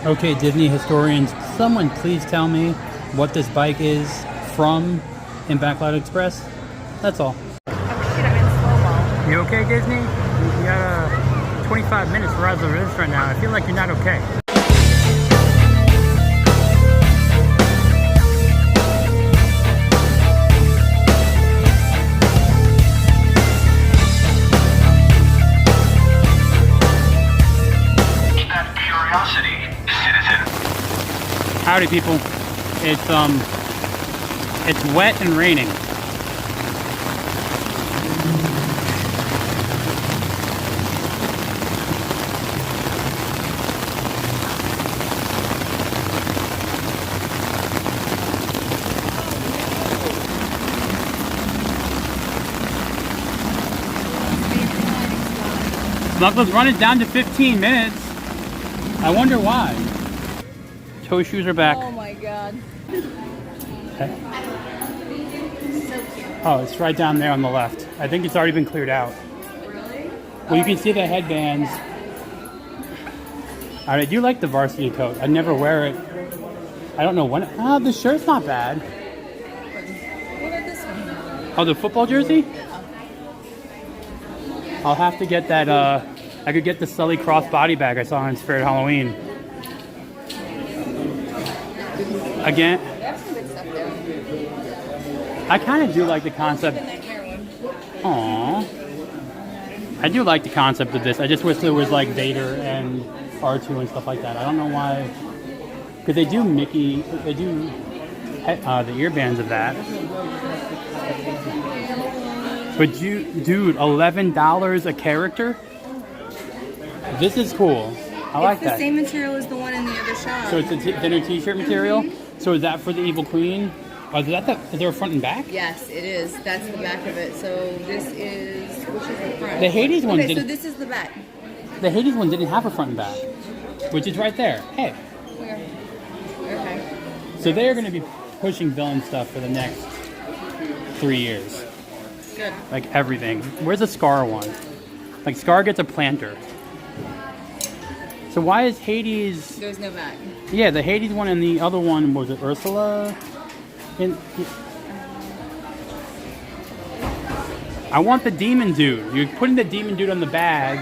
Okay, Disney historians, someone please tell me what this bike is from in Backlot Express. That's all. Oh shit, I'm in slow-mo. You okay, Disney? You got 25 minutes for us over this right now. I feel like you're not okay. Howdy, people. It's wet and raining. Smuggler's running down to 15 minutes. I wonder why. Toe shoes are back. Oh my god. Okay. So cute. Oh, it's right down there on the left. I think it's already been cleared out. Really? Well, you can see the headbands. I do like the varsity coat. I never wear it. I don't know when. Oh, the shirt's not bad. What about this one? Oh, the football jersey? I'll have to get that. I could get the Sully Cross body bag I saw on Spirit Halloween. Again, They have some good stuff there. I kind of do like the concept. The nightmare one. Aww. I do like the concept of this. I just wish there was like Vader and R2 and stuff like that. I don't know why. Because they do Mickey, they do the earbands of that. But dude, $11 a character? This is cool. I like that. It's the same material as the one in the other shop. So it's a thinner t-shirt material? So is that for the Evil Queen? Oh, is there a front and back? Yes, it is. That's the back of it. So this is, which is the front? The Hades one Okay, didn't. so this is the back. The Hades one didn't have a front and back, which is right there. Hey. Where? Okay. So they are going to be pushing villain stuff for the next 3 years. Good. Like everything. Where's the Scar one? Like Scar gets a planter. So why is Hades? There's no back. Yeah, the Hades one and the other one was it Ursula? I want the demon dude. You're putting the demon dude on the bag,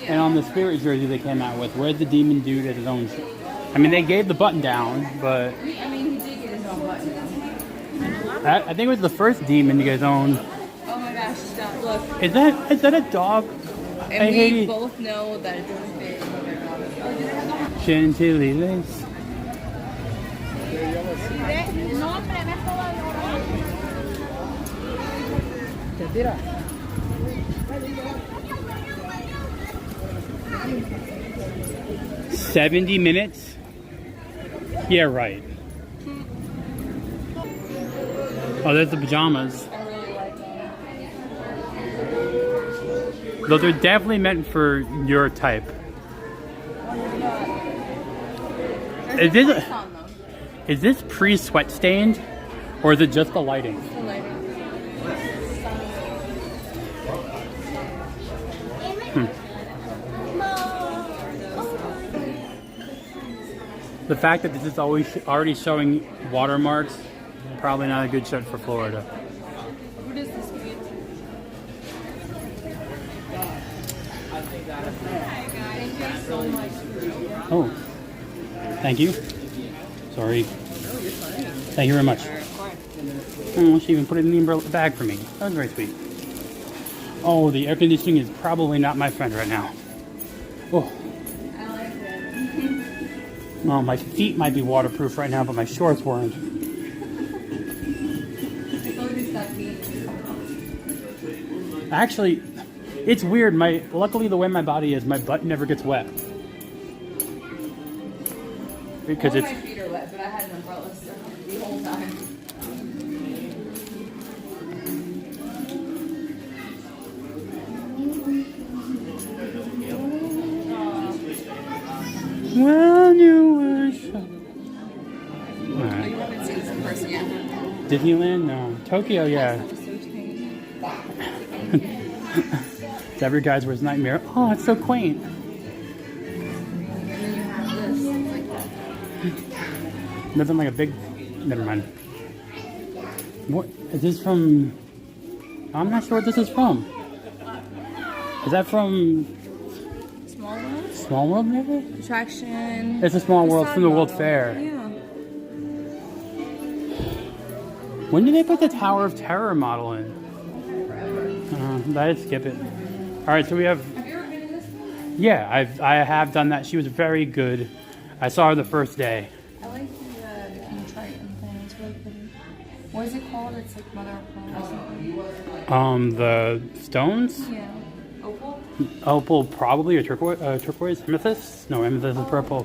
and on the spirit jersey they came out with. Where's the demon dude at his own? I mean, they gave the button down, but I mean, he did get his own button. I think it was the first demon to get his own. Oh my gosh! Stop! Look. Is that a dog? And we both know that it doesn't fit. Chantilly lace. $70 minutes? Yeah, right. Oh, there's the pajamas. I really like them. Though they're definitely meant for your type. Is this pre-sweat stained, or is it just the lighting? The lighting. The fact that this is already showing watermarks, probably not a good shirt for Florida. What is this? Thank you so much. Oh, thank you. Sorry. Thank you very much. Oh, she even put it in the umbrella bag for me. That was very sweet. Oh, the air conditioning is probably not my friend right now. Oh. I like it. Well, my feet might be waterproof right now, but my shorts weren't. Actually, it's weird. Luckily, the way my body is, my butt never gets wet. Because my feet are wet, but I had an umbrella stuck the whole time. When you were so... Oh, you haven't seen this in person yet? Disneyland? No. Tokyo, yeah. It's every guy's worst nightmare. Oh, it's so quaint. And then you have this. It's like Nothing like a big. Never mind. What is this from? I'm not sure what this is from. Is that from Small World? Small World, maybe? Attraction. It's a Small World from the World model. Fair. Yeah. When did they put the Tower of Terror model in? I'd skip it. All right, so we have. Have you ever been in this one? Yeah, I have done that. She was very good. I saw her the first day. I like the King Triton thing. It's really pretty. What is it called? It's like Mother of Pearl or something. The stones? Yeah. Opal? Opal, probably, or turquoise? Amethyst? No, amethyst is purple.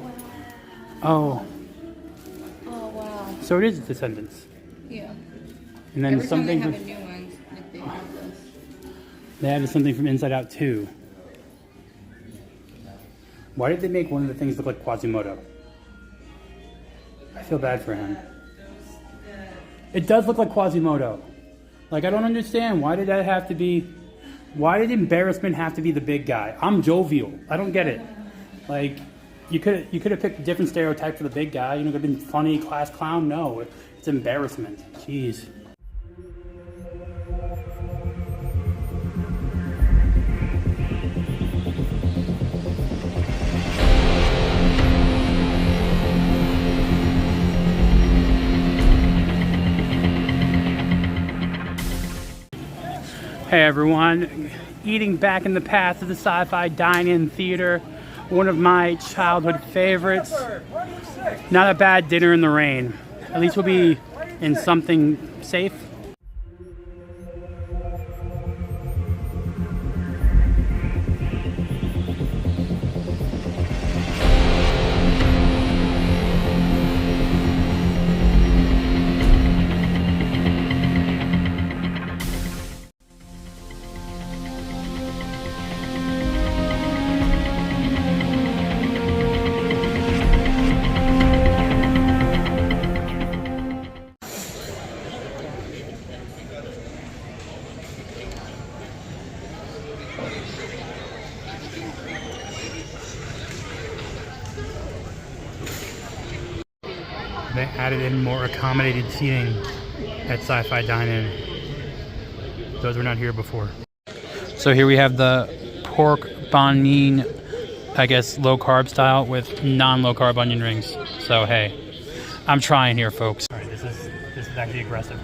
Oh, Oh, wow. so it is Descendants. Yeah. And then Every time they something have from, a new one, like they have this. they added something from Inside Out 2. Why did they make one of the things look like Quasimodo? I feel bad for him. It does look like Quasimodo. Like, I don't understand. Why did that have to be... Why did embarrassment have to be the big guy? I'm jovial. I don't get it. Like, you could have picked a different stereotype for the big guy. You know, could have been funny, class clown. No, it's embarrassment. Jeez. Hey everyone, eating back in the past of the Sci-Fi Dine-In Theater, one of my childhood favorites. Not a bad dinner in the rain. At least we'll be in something safe. They added in more accommodated seating at Sci-Fi Dine-In. Those were not here before. So here we have the pork banh mi, I guess low carb style with non-low carb onion rings. So hey, I'm trying here, folks. All right, this is actually aggressive.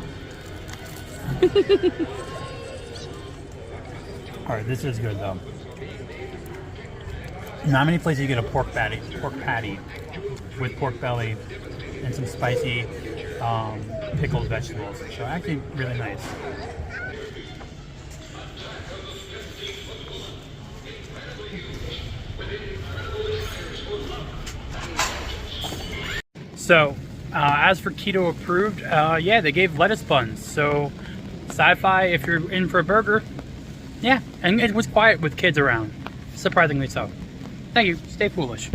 All right, this is good though. Not many places you get a pork patty with pork belly and some spicy pickled vegetables. So actually really nice. So as for keto approved, yeah, they gave lettuce buns. So Sci-Fi, if you're in for a burger, yeah, and it was quiet with kids around, surprisingly so. Thank you. Stay foolish.